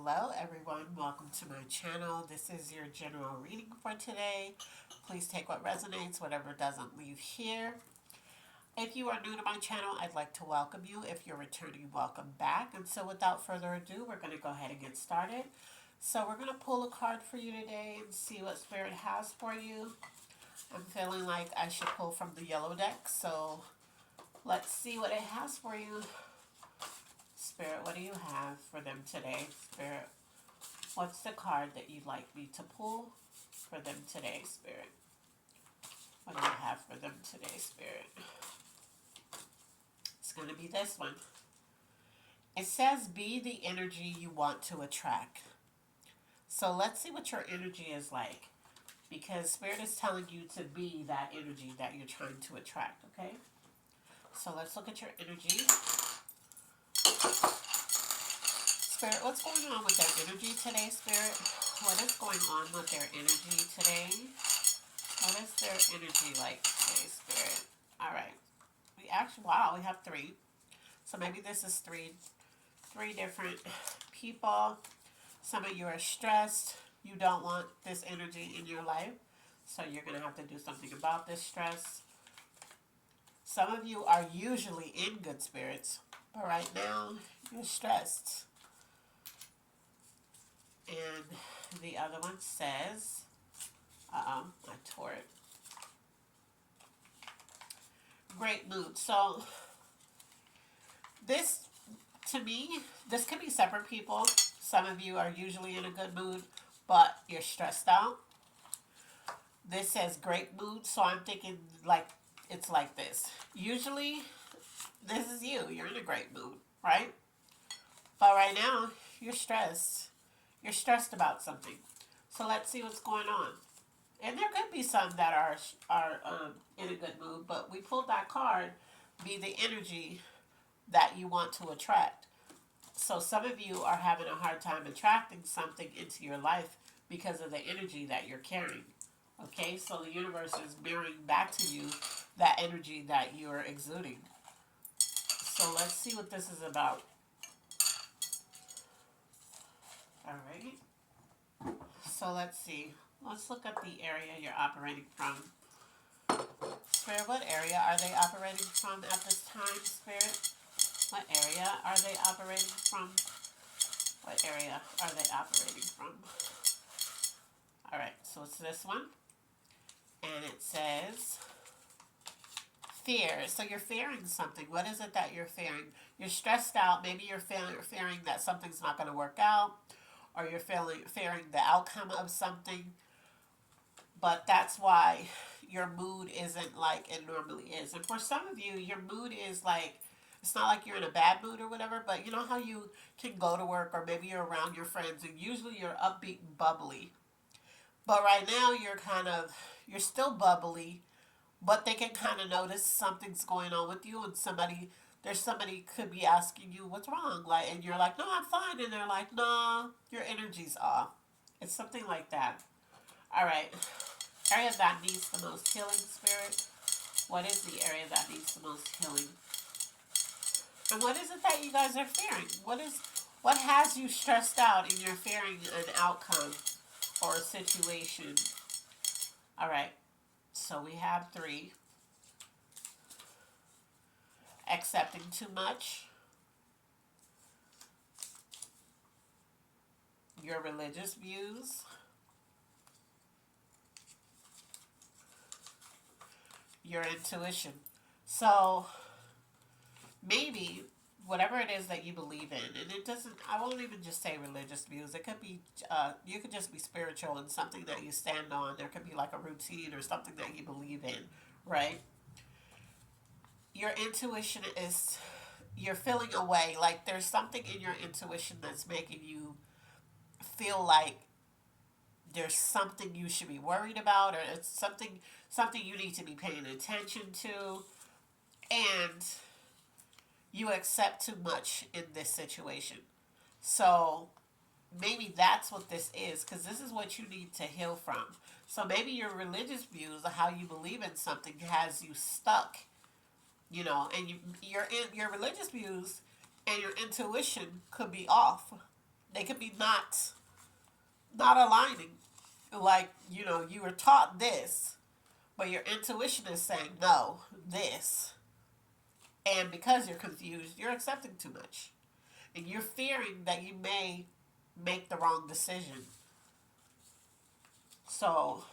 Hello everyone, welcome to my channel. This is your general reading for today. Please take what resonates, whatever doesn't, leave here. If you are new to my channel, I'd like to welcome you. If you're returning, welcome back. And so without further ado, we're going to go ahead and get started. So we're going to pull a card for you today and see what Spirit has for you. I'm feeling like I should pull from the yellow deck, so let's see what it has for you. Spirit, what do you have for them today? Spirit, what's the card that you'd like me to pull for them today, Spirit? What do you have for them today, Spirit? It's going to be this one. It says, be the energy you want to attract. So let's see what your energy is like. Because Spirit is telling you to be that energy that you're trying to attract, okay? So let's look at your energy. Spirit, what's going on with their energy today, Spirit? What is going on with their energy today? What is their energy like today, Spirit? All right. Wow, we have three. So maybe this is three different people. Some of you are stressed. You don't want this energy in your life. So you're going to have to do something about this stress. Some of you are usually in good spirits, but right now you're stressed. And the other one says, I tore it. Great mood. So this, to me, this could be separate people. Some of you are usually in a good mood, but you're stressed out. This says great mood, so I'm thinking like it's like this. Usually, this is you. You're in a great mood, right? But right now, you're stressed. You're stressed about something. So let's see what's going on. And there could be some that are in a good mood, but we pulled that card, be the energy that you want to attract. So some of you are having a hard time attracting something into your life because of the energy that you're carrying. Okay, so the universe is mirroring back to you that energy that you're exuding. So let's see what this is about. All right. So let's see. Let's look at the area you're operating from. Spirit, what area are they operating from at this time, Spirit? What area are they operating from? What area are they operating from? All right, so it's this one. And it says, fear. So you're fearing something. What is it that you're fearing? You're stressed out. Maybe you're fearing that something's not going to work out, or you're fearing the outcome of something. But that's why your mood isn't like it normally is. And for some of you, your mood is like, it's not like you're in a bad mood or whatever, but you know how you can go to work or maybe you're around your friends and usually you're upbeat and bubbly. But right now you're still bubbly, but they can kind of notice something's going on with you, and somebody could be asking you what's wrong, like, and you're like, no, I'm fine, and they're like, no, your energy's off. It's something like that. All right, area that needs the most healing, Spirit. What is the area that needs the most healing? And what is it that you guys are fearing? What has you stressed out and you're fearing an outcome or a situation? All right. So we have three. Accepting too much. Your religious views. Your intuition. So maybe whatever it is that you believe in, and it doesn't, I won't even just say religious views. It could be, you could just be spiritual and something that you stand on. There could be like a routine or something that you believe in, right? Your intuition is, you're feeling away. Like there's something in your intuition that's making you feel like there's something you should be worried about, or it's something you need to be paying attention to, and you accept too much in this situation. So maybe that's what this is, because this is what you need to heal from. So maybe your religious views of how you believe in something has you stuck, and your religious views and your intuition could be off. They could be not aligning. Like, you were taught this, but your intuition is saying no, this. And because you're confused, you're accepting too much. And you're fearing that you may make the wrong decision. So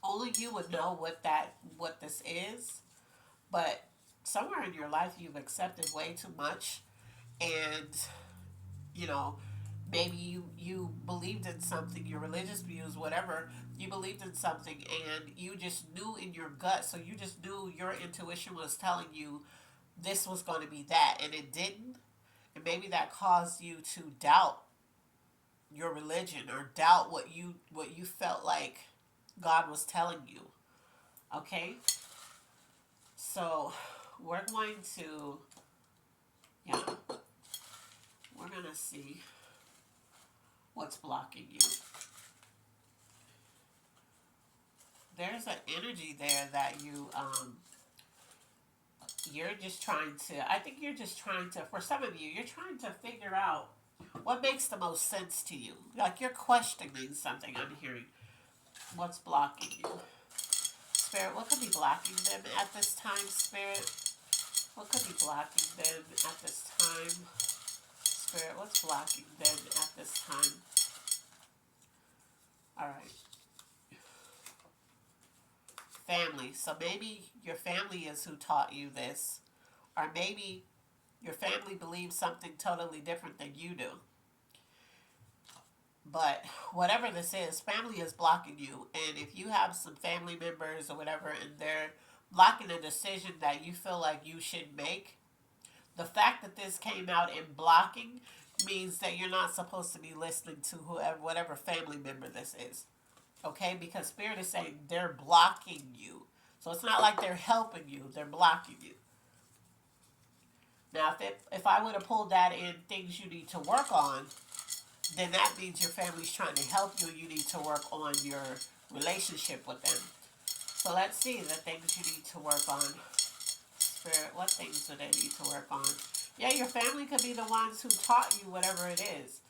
only you would know what this is, but somewhere in your life you've accepted way too much, and you know maybe you believed in something, your religious views, whatever, you believed in something and you just knew in your gut, so you just knew your intuition was telling you this was going to be that, and it didn't. And maybe that caused you to doubt your religion or doubt what you felt like God was telling you. Okay? So we're going to, yeah, we're going to see what's blocking you. There's an energy there that you're just trying to, I think you're just trying to, for some of you, you're trying to figure out what makes the most sense to you. Like you're questioning something, I'm hearing. What's blocking you? Spirit, what could be blocking them at this time, Spirit? What could be blocking them at this time? Spirit, what's blocking them at this time? Alright. Family. So maybe your family is who taught you this. Or maybe your family believes something totally different than you do. But whatever this is, family is blocking you. And if you have some family members or whatever and they're blocking a decision that you feel like you should make, the fact that this came out in blocking means that you're not supposed to be listening to whoever, whatever family member this is. Okay? Because Spirit is saying they're blocking you. So it's not like they're helping you, they're blocking you. Now, if I would have pulled that in things you need to work on, then that means your family's trying to help you and you need to work on your relationship with them. So let's see the things you need to work on. Spirit, what things do they need to work on? Yeah, your family could be the ones who taught you whatever it is.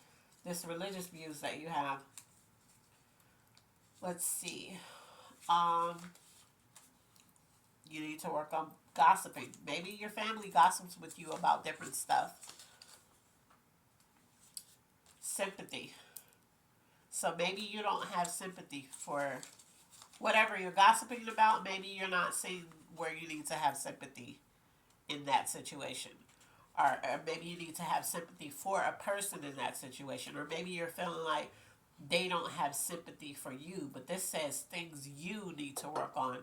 This religious views that you have. Let's see. You need to work on gossiping. Maybe your family gossips with you about different stuff. Sympathy. So maybe you don't have sympathy for whatever you're gossiping about. Maybe you're not seeing where you need to have sympathy in that situation. Or maybe you need to have sympathy for a person in that situation. Or maybe you're feeling like they don't have sympathy for you. But this says things you need to work on.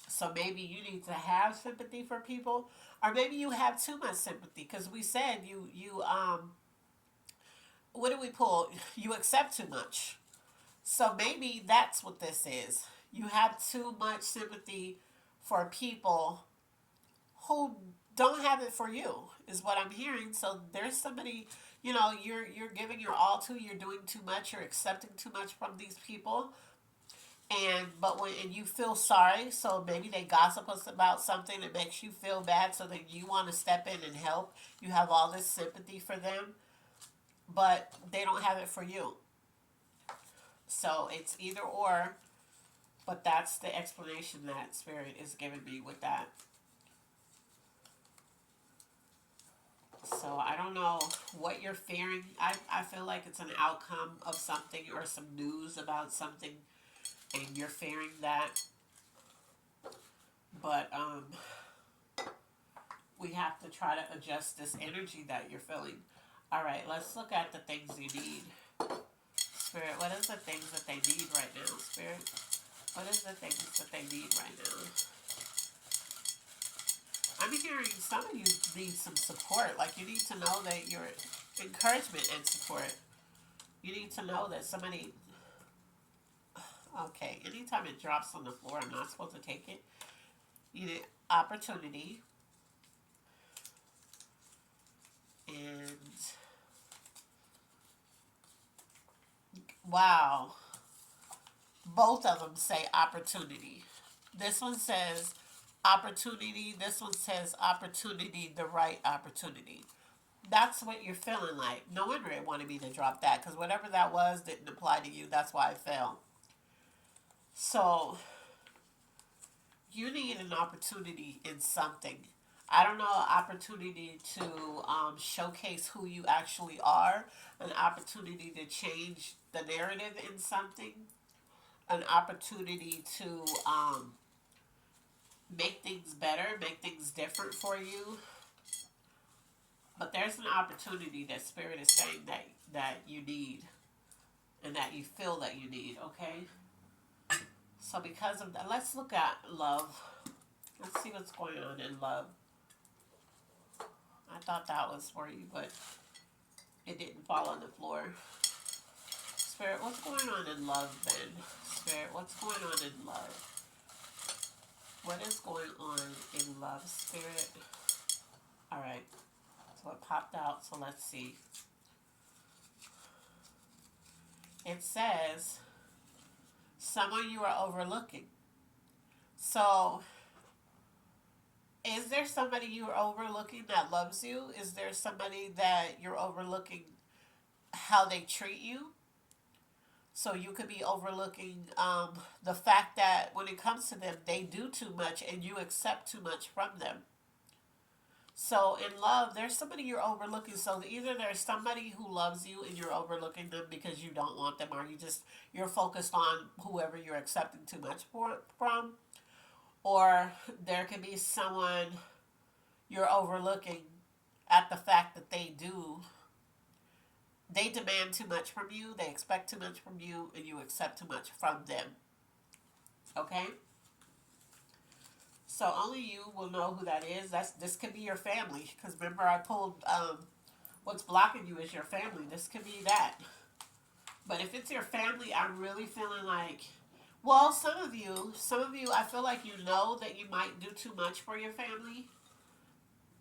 So maybe you need to have sympathy for people. Or maybe you have too much sympathy. Because we said what did we pull? You accept too much. So maybe that's what this is. You have too much sympathy for people who don't have it for you, is what I'm hearing. So there's somebody, you're giving your all to, you're doing too much, you're accepting too much from these people. And you feel sorry, so maybe they gossip us about something that makes you feel bad, so then you want to step in and help. You have all this sympathy for them, but they don't have it for you. So it's either or, but that's the explanation that Spirit is giving me with that. So I don't know what you're fearing. I feel like it's an outcome of something or some news about something, and you're fearing that. But we have to try to adjust this energy that you're feeling. All right, let's look at the things you need. Spirit, what is the things that they need right now? Spirit, what is the things that they need right now? I'm hearing some of you need some support. Like you need to know that your encouragement and support. You need to know that somebody... Okay, anytime it drops on the floor, I'm not supposed to take it. You need opportunity. And... Wow. Both of them say opportunity. This one says opportunity. This one says opportunity, the right opportunity. That's what you're feeling like. No wonder it wanted me to drop that, because whatever that was didn't apply to you. That's why I fell. So you need an opportunity in something. I don't know, an opportunity to showcase who you actually are, an opportunity to change the narrative in something, an opportunity to make things better, make things different for you. But there's an opportunity that Spirit is saying that you need and that you feel that you need, okay? So because of that, let's look at love. Let's see what's going on in love. I thought that was for you, but it didn't fall on the floor. Spirit, what's going on in love then? Spirit, what's going on in love? What is going on in love, Spirit? Alright, so it popped out, so let's see. It says, someone you are overlooking. So, is there somebody you are overlooking that loves you? Is there somebody that you're overlooking how they treat you? So you could be overlooking the fact that when it comes to them, they do too much and you accept too much from them. So in love, there's somebody you're overlooking. So either there's somebody who loves you and you're overlooking them because you don't want them, or you're focused on whoever you're accepting too much from, or there could be someone you're overlooking at the fact that they demand too much from you, they expect too much from you, and you accept too much from them. Okay? So only you will know who that is. This could be your family, because remember I pulled what's blocking you is your family. This could be that. But if it's your family, I'm really feeling like, well, some of you, I feel like you know that you might do too much for your family,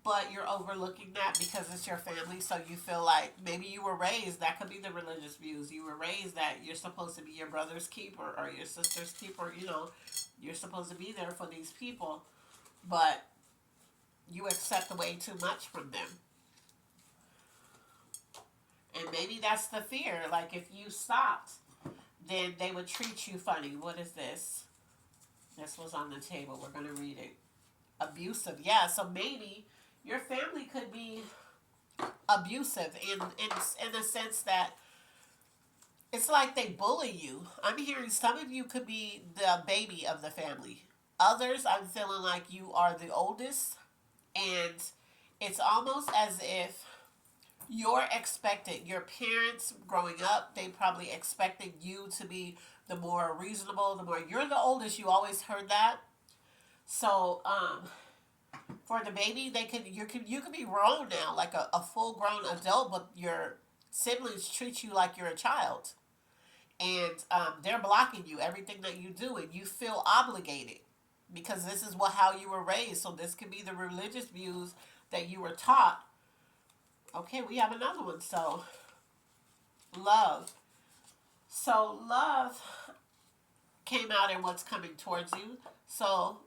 but you're overlooking that because it's your family. So you feel like maybe you were raised, that could be the religious views. You were raised that you're supposed to be your brother's keeper or your sister's keeper. You know, you're supposed to be there for these people, but you accept way too much from them. And maybe that's the fear. Like if you stopped, then they would treat you funny. What is this? This was on the table. We're going to read it. Abusive. Yeah, so maybe your family could be abusive in the sense that it's like they bully you. I'm hearing some of you could be the baby of the family. Others, I'm feeling like you are the oldest, and it's almost as if you're expected. Your parents growing up, they probably expected you to be the more reasonable, the more you're the oldest. You always heard that. So, for the baby, you could be grown now, like a full grown adult, but your siblings treat you like you're a child, and they're blocking you everything that you do, and you feel obligated because this is how you were raised. So this could be the religious views that you were taught. Okay, we have another one. So love. So love came out in what's coming towards you. So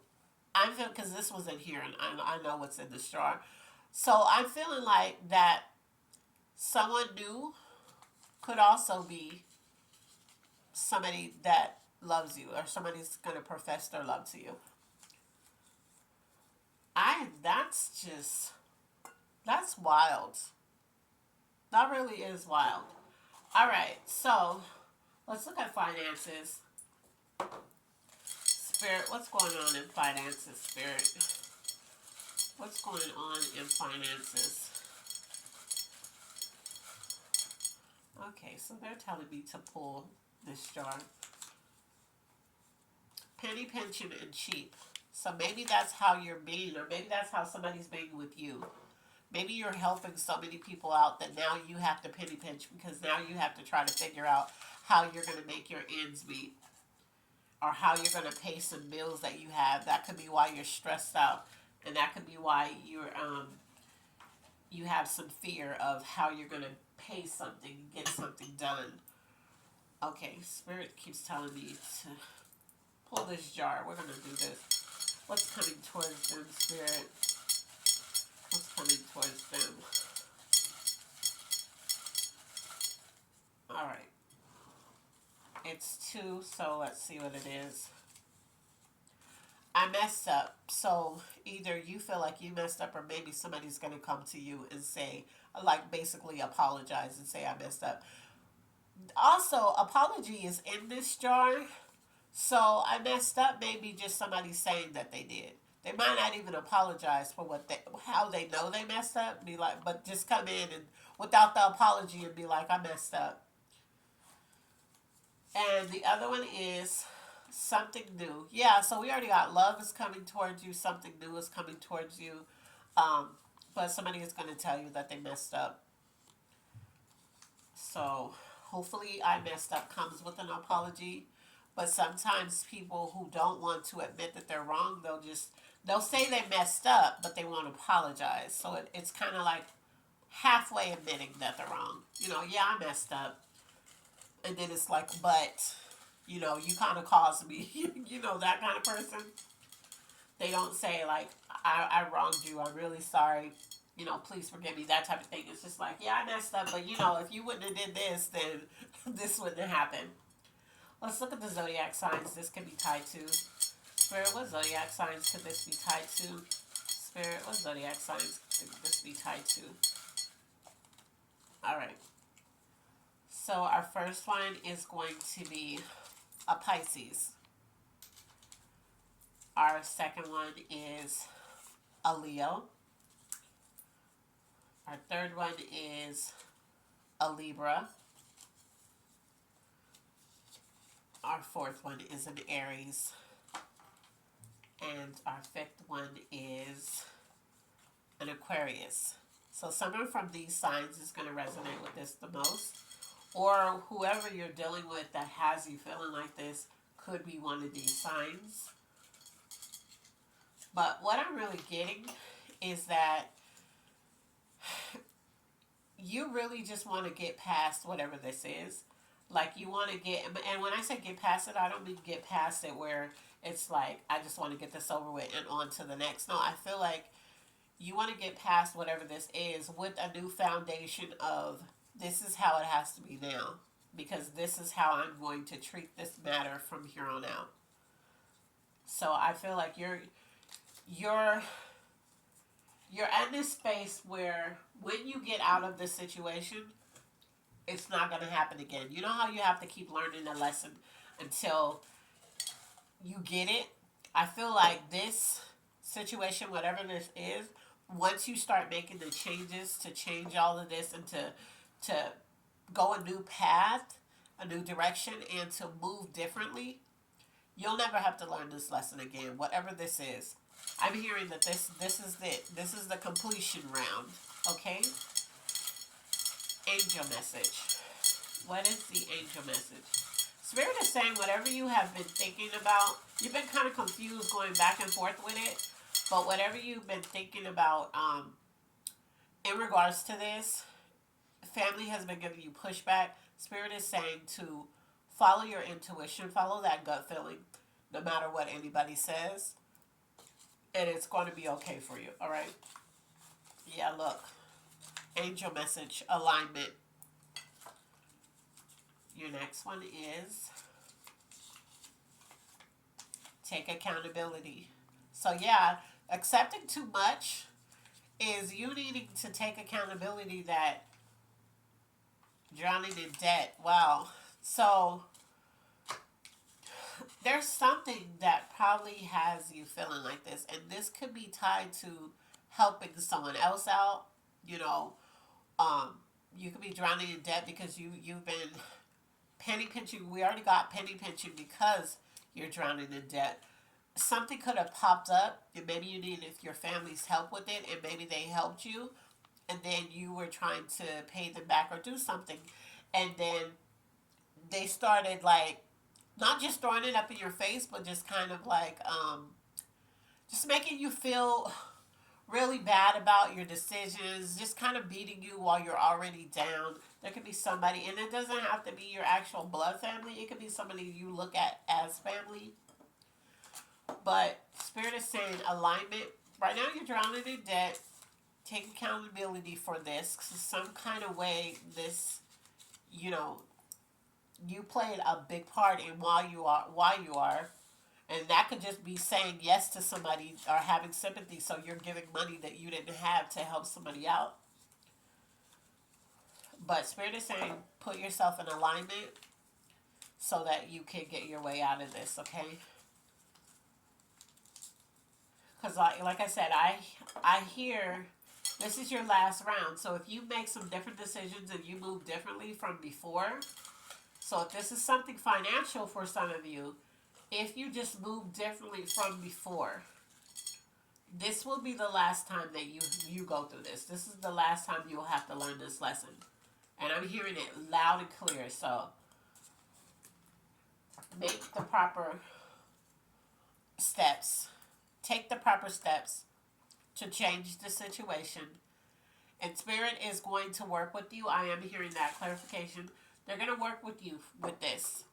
I'm feeling, because this was in here and I know what's in this jar. So I'm feeling like that someone new could also be somebody that loves you, or somebody's going to profess their love to you. That's wild. That really is wild. All right, so let's look at finances. Spirit, what's going on in finances, Spirit? What's going on in finances? Okay, so they're telling me to pull this jar. Penny, pension, and cheap. So maybe that's how you're being, or maybe that's how somebody's being with you. Maybe you're helping so many people out that now you have to penny pinch, because now you have to try to figure out how you're going to make your ends meet, or how you're going to pay some bills that you have. That could be why you're stressed out, and that could be why you have some fear of how you're going to pay something, get something done. Okay, Spirit keeps telling me to pull this jar. We're going to do this. What's coming towards them, Spirit? What's coming towards them? It's 2, so let's see what it is. I messed up. So either you feel like you messed up, or maybe somebody's going to come to you and say, like, basically apologize and say, I messed up. Also, apology is in this jar. So I messed up, maybe just somebody saying that they did. They might not even apologize for how they know they messed up. Be like, but just come in and without the apology and be like, I messed up. And the other one is something new. Yeah, so we already got love is coming towards you, something new is coming towards you. Um, but somebody is going to tell you that they messed up. So hopefully, I messed up comes with an apology. But sometimes people who don't want to admit that they're wrong, they'll say they messed up, but they won't apologize. So it's kind of like halfway admitting that they're wrong. Yeah, I messed up, and then it's like, but you kind of caused me. That kind of person. They don't say like, I wronged you. I'm really sorry. Please forgive me. That type of thing. It's just like, yeah, I messed up, but if you wouldn't have did this, then this wouldn't have happened. Let's look at the zodiac signs this could be tied to. Spirit, what zodiac signs could this be tied to? Spirit, what zodiac signs could this be tied to? Alright. So our first one is going to be a Pisces. Our second one is a Leo. Our third one is a Libra. Our fourth one is an Aries. And our fifth one is an Aquarius. So someone from these signs is going to resonate with this the most. Or whoever you're dealing with that has you feeling like this could be one of these signs. But what I'm really getting is that you really just want to get past whatever this is. Like you want to and when I say get past it, I don't mean get past it where it's like, I just want to get this over with and on to the next. No, I feel like you want to get past whatever this is with a new foundation of, this is how it has to be now. Because this is how I'm going to treat this matter from here on out. So I feel like you're at this space where when you get out of this situation, it's not going to happen again. You know how you have to keep learning a lesson until you get it? I feel like this situation, whatever this is, once you start making the changes to change all of this and to go a new path, a new direction, and to move differently, you'll never have to learn this lesson again, whatever this is. I'm hearing that this is it. This is the completion round. Okay? Angel message. What is the angel message? Spirit is saying whatever you have been thinking about, you've been kind of confused going back and forth with it, but whatever you've been thinking about in regards to this, family has been giving you pushback. Spirit is saying to follow your intuition, follow that gut feeling, no matter what anybody says, and it's going to be okay for you, all right? Yeah, look. Angel message, alignment. Your next one is take accountability. So yeah, accepting too much is you needing to take accountability that drowning in debt. Wow. So there's something that probably has you feeling like this, and this could be tied to helping someone else out. You could be drowning in debt because you've been penny pinching. We already got penny pinching because you're drowning in debt. Something could have popped up, and maybe you needed your family's help with it, and maybe they helped you, and then you were trying to pay them back or do something, and then they started like not just throwing it up in your face, but just kind of like just making you feel really bad about your decisions, just kind of beating you while you're already down. There could be somebody, and it doesn't have to be your actual blood family. It could be somebody you look at as family. But Spirit is saying alignment. Right now you're drowning in debt. Take accountability for this. Some kind of way this, you played a big part in why you are. And that could just be saying yes to somebody or having sympathy, so you're giving money that you didn't have to help somebody out. But Spirit is saying put yourself in alignment so that you can get your way out of this, okay? Because like I said, I hear this is your last round. So if you make some different decisions and you move differently from before, so if this is something financial for some of you, if you just move differently from before, this will be the last time that you go through this. This is the last time you'll have to learn this lesson. And I'm hearing it loud and clear. So make the proper steps. Take the proper steps to change the situation. And Spirit is going to work with you. I am hearing that clarification. They're going to work with you with this.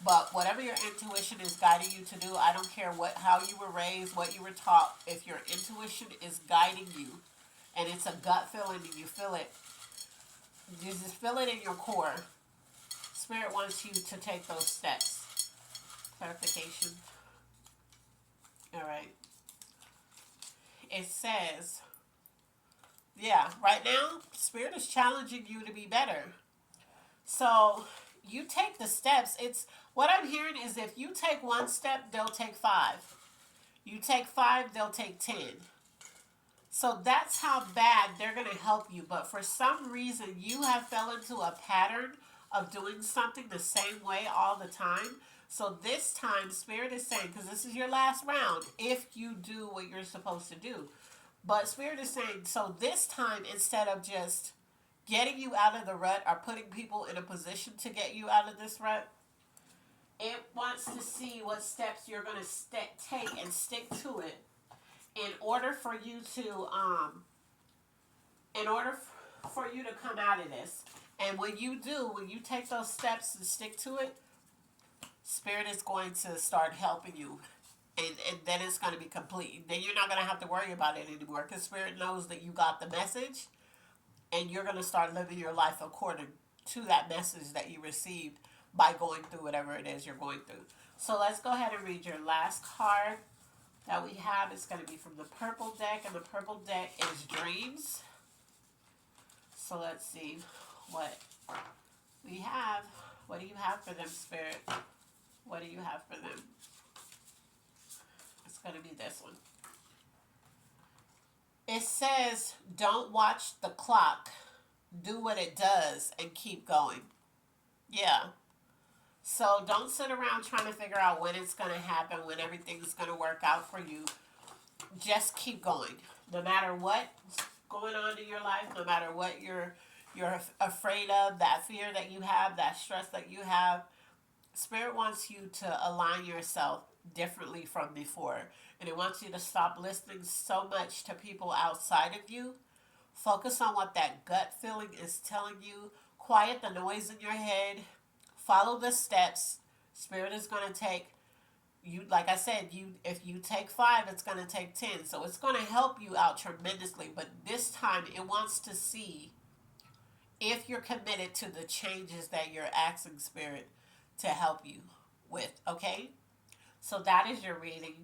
But whatever your intuition is guiding you to do, I don't care how you were raised, what you were taught. If your intuition is guiding you, and it's a gut feeling, and you feel it, you just feel it in your core. Spirit wants you to take those steps. Clarification. All right. It says, yeah, right now, Spirit is challenging you to be better. So you take the steps. It's what I'm hearing is if you take one step, they'll take 5. You take 5, they'll take 10. So that's how bad they're going to help you. But for some reason, you have fell into a pattern of doing something the same way all the time. So this time, Spirit is saying, because this is your last round, if you do what you're supposed to do. But Spirit is saying, so this time, instead of just getting you out of the rut or putting people in a position to get you out of this rut, it wants to see what steps you're going to take and stick to it in order for you to for you to come out of this. And when you do, when you take those steps and stick to it, Spirit is going to start helping you. And then it's going to be complete. Then you're not going to have to worry about it anymore because Spirit knows that you got the message and you're going to start living your life according to that message that you received by going through whatever it is you're going through. So let's go ahead and read your last card that we have. It's going to be from the purple deck, and the purple deck is Dreams. So let's see what we have. What do you have for them, Spirit? What do you have for them? It's going to be this one. It says, don't watch the clock. Do what it does and keep going. Yeah. So don't sit around trying to figure out when it's going to happen, when everything's going to work out for you. Just keep going. No matter what's going on in your life, no matter what you're afraid of, that fear that you have, that stress that you have, Spirit wants you to align yourself differently from before. And it wants you to stop listening so much to people outside of you. Focus on what that gut feeling is telling you. Quiet the noise in your head. Follow the steps. Spirit is going to take you, like I said, if you take 5, it's going to take 10. So it's going to help you out tremendously. But this time it wants to see if you're committed to the changes that you're asking Spirit to help you with. Okay? So that is your reading.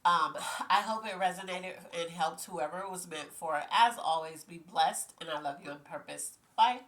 I hope it resonated and helped whoever it was meant for. As always, be blessed, and I love you on purpose. Bye.